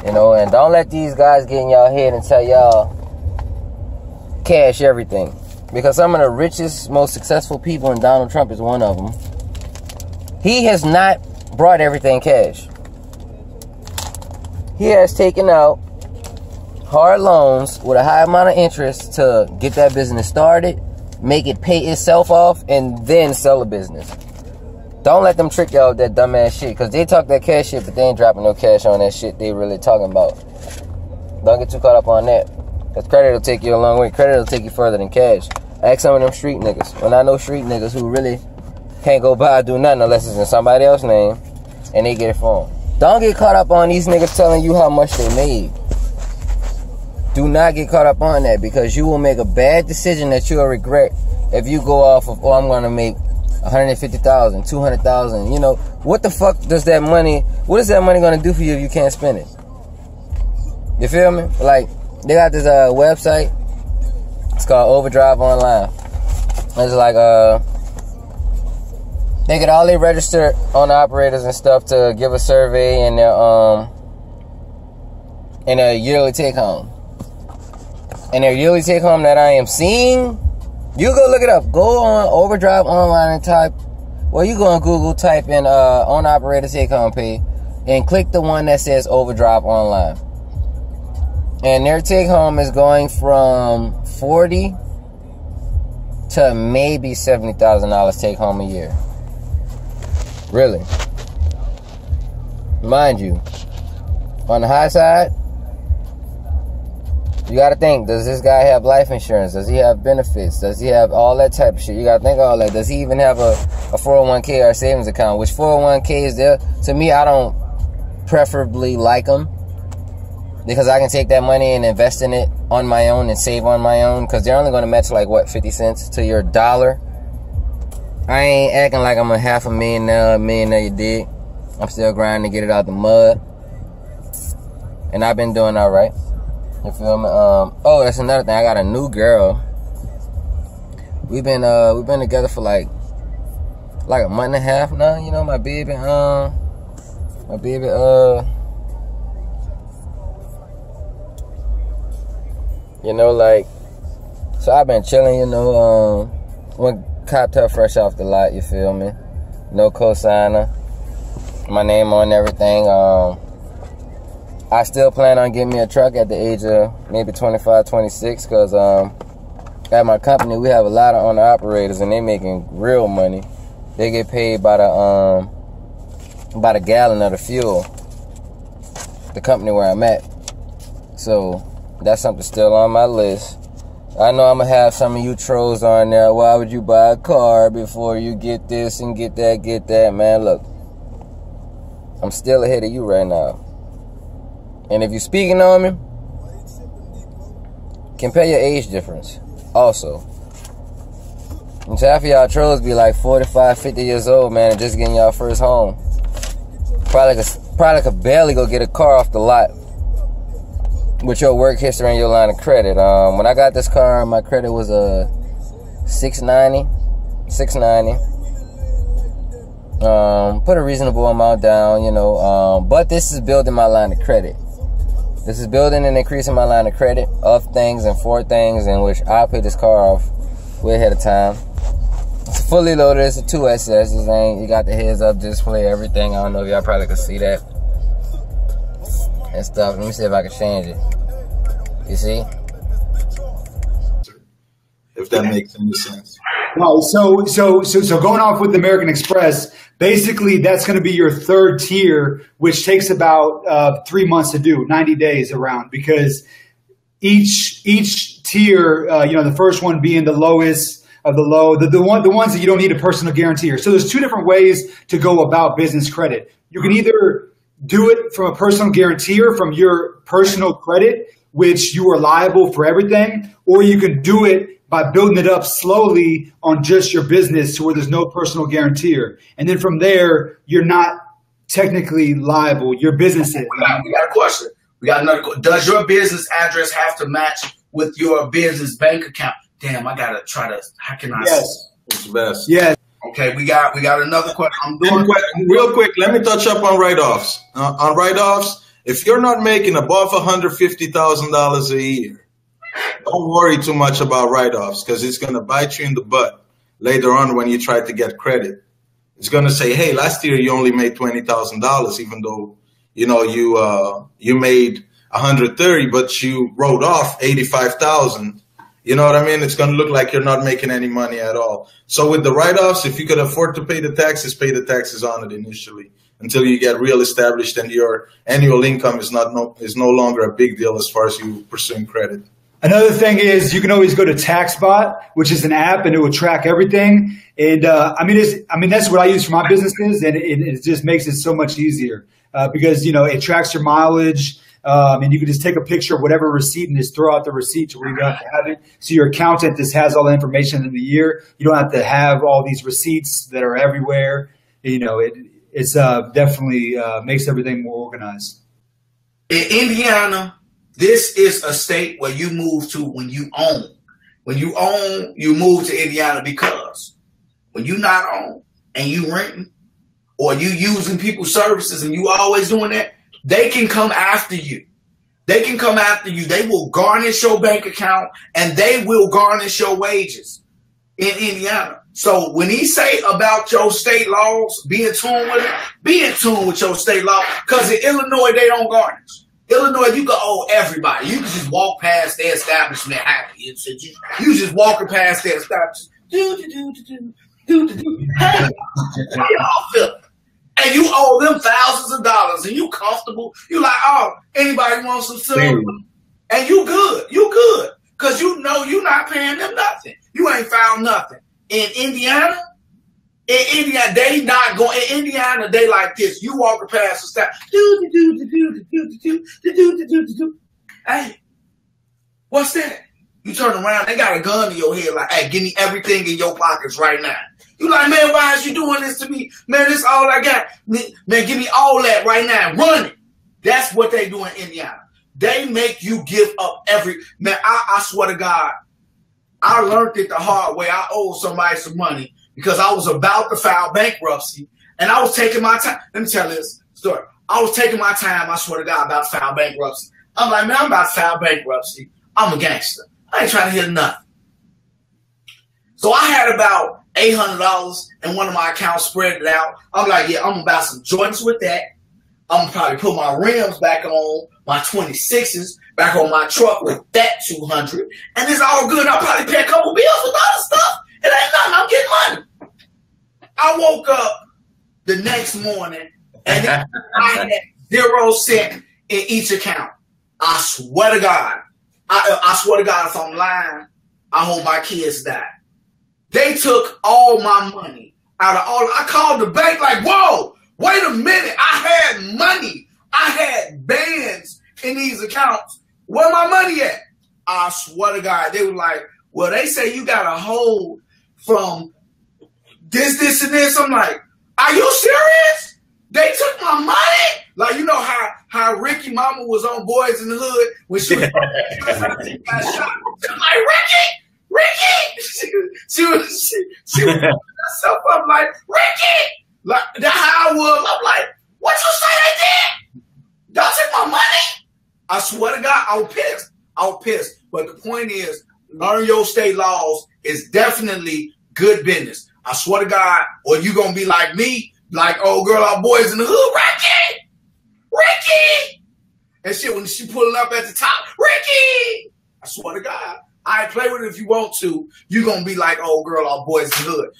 You know, and don't let these guys get in y'all head and tell y'all cash everything. Because some of the richest, most successful people, and Donald Trump is one of them, he has not brought everything cash. He has taken out hard loans with a high amount of interest to get that business started, make it pay itself off, and then sell the business. Don't let them trick y'all with that dumbass shit, because they talk that cash shit, but they ain't dropping no cash on that shit they really talking about. Don't get too caught up on that, because credit will take you a long way. Credit will take you further than cash. Ask some of them street niggas. When I know street niggas who really can't go buy or do nothing unless it's in somebody else's name, and they get it for them. Don't get caught up on these niggas telling you how much they made. Do not get caught up on that, because you will make a bad decision that you'll regret if you go off of, oh, I'm going to make 150,000, 200,000. You know, what the fuck does that money, what is that money going to do for you if you can't spend it? You feel me? Like, they got this website. It's called Overdrive Online. It's like, they get all they registered on operators and stuff to give a survey and their yearly take home. And their yearly take home that I am seeing, you go look it up. Go on Overdrive Online and type, well, you go on Google, type in on operator take home pay, and click the one that says Overdrive Online. And their take home is going from $40,000 to maybe $70,000 take home a year. Really. Mind you, on the high side, you gotta think, does this guy have life insurance? Does he have benefits? Does he have all that type of shit? You gotta think all that. Does he even have a 401k or a savings account? Which 401k is there? To me, I don't preferably like them, because I can take that money and invest in it on my own and save on my own, because they're only gonna match like, what, 50 cents to your dollar? I ain't acting like I'm a $500,000 you dig. I'm still grinding to get it out the mud. And I've been doing all right. You feel me? Oh, that's another thing. I got a new girl. We've been together for like a month and a half now. You know, my baby, you know, like, so I've been chilling, you know, copped her fresh off the lot, you feel me? No cosigner. My name on everything. I still plan on getting me a truck at the age of maybe 25, 26, because at my company we have a lot of owner-operators and they making real money. They get paid by the gallon of the fuel, the company where I'm at. So that's something still on my list. I know I'm going to have some of you trolls on there. Why would you buy a car before you get this and get that? Man, look. I'm still ahead of you right now. And if you're speaking on me, compare your age difference also. And half of y'all trolls be like 45, 50 years old, man, and just getting y'all first home. Probably could barely go get a car off the lot with your work history and your line of credit. When I got this car, my credit was a 690. Put a reasonable amount down, you know, but this is building my line of credit. This is building and increasing my line of credit of things and for things in which I pay this car off way ahead of time. It's fully loaded. It's a 2SS. You got the heads up display, everything. I don't know if y'all probably can see that and stuff. Let me see if I can change it. You see? If that makes any sense. No, so going off with American Express, basically that's going to be your third tier, which takes about 3 months to do, 90 days around, because each tier, you know, the first one being the lowest of the low, the ones that you don't need a personal guarantor. So there's two different ways to go about business credit. You can either do it from a personal guarantor from your personal credit, which you are liable for everything, or you can do it by building it up slowly on just your business to where there's no personal guarantor. And then from there, you're not technically liable. Your business is. We got a question. We got another question. Does your business address have to match with your business bank account? Damn, I got to try to, how can I? Yes. It's the best. Yes. Okay, we got another question. Real quick, let me touch up on write-offs. On write-offs, If you're not making above $150,000 a year, don't worry too much about write-offs because it's going to bite you in the butt later on when you try to get credit. It's going to say, hey, last year you only made $20,000, even though, you know, you made 130, but you wrote off 85,000. You know what I mean? It's going to look like you're not making any money at all. So with the write-offs, if you could afford to pay the taxes on it initially until you get real established and your annual income is no longer a big deal as far as you pursuing credit. Another thing is you can always go to TaxBot, which is an app, and it will track everything. And I mean, that's what I use for my businesses, and it just makes it so much easier because, you know, it tracks your mileage. And you can just take a picture of whatever receipt and just throw out the receipt to where you don't have to have it. So your accountant just has all the information in the year. You don't have to have all these receipts that are everywhere. You know, it's definitely makes everything more organized. In Indiana, this is a state where you move to when you own. When you own, you move to Indiana because when you not on and you renting or you using people's services and you always doing that, they can come after you. They can come after you. They will garnish your bank account and they will garnish your wages in Indiana. So when he say about your state laws, be in tune with it, be in tune with your state law. Because in Illinois, they don't garnish. Illinois, you can owe everybody. You can just walk past their establishment happy. You just walking past their establishment. Hey, how y'all feel? And you owe them thousands of dollars and you comfortable. You like, oh, anybody wants some silver? And you good. You good. Because you know you're not paying them nothing. You ain't found nothing. In Indiana, they not going. In Indiana, they like this. You walking past the staff. Hey, what's that? You turn around, they got a gun in your head like, hey, give me everything in your pockets right now. You like, man, why is you doing this to me? Man, this is all I got. Man, give me all that right now. Run it. That's what they do in Indiana. They make you give up man, I swear to God, I learned it the hard way. I owed somebody some money because I was about to file bankruptcy and I was taking my time. Let me tell this story. I was taking my time, I swear to God, about to file bankruptcy. I'm like, man, I'm about to file bankruptcy. I'm a gangster. I ain't trying to hear nothing. So I had about $800 in one of my accounts, spread it out. I'm like, yeah, I'm gonna buy some Jordans with that. I'm gonna probably put my rims back on, my 26s back on my truck with that 200, and it's all good. I'll probably pay a couple bills with other stuff. It ain't nothing. I'm getting money. I woke up the next morning and I had 0 cents in each account. I swear to God. I swear to God, if I'm lying, I hope my kids die. They took all my money out of all. I called the bank like, whoa, wait a minute. I had money. I had bands in these accounts. Where my money at? I swear to God. They were like, well, they say you got a hold from this, and this. I'm like, are you serious? They took my money? Like, you know how Ricky Mama was on Boys in the Hood when she got shot. I'm like, Ricky! She was herself up like, Ricky! Like, that's how I was. I'm like, what you say they did? Y'all took my money? I swear to God, I was pissed. But the point is, learn your state laws is definitely good business. I swear to God, or you gonna be like me, like, oh girl, our Boys in the Hood, Ricky! And shit, when she pulling up at the top, Ricky! I swear to God. I play with it if you want to. You're going to be like, oh, girl, our Boys in the Hood.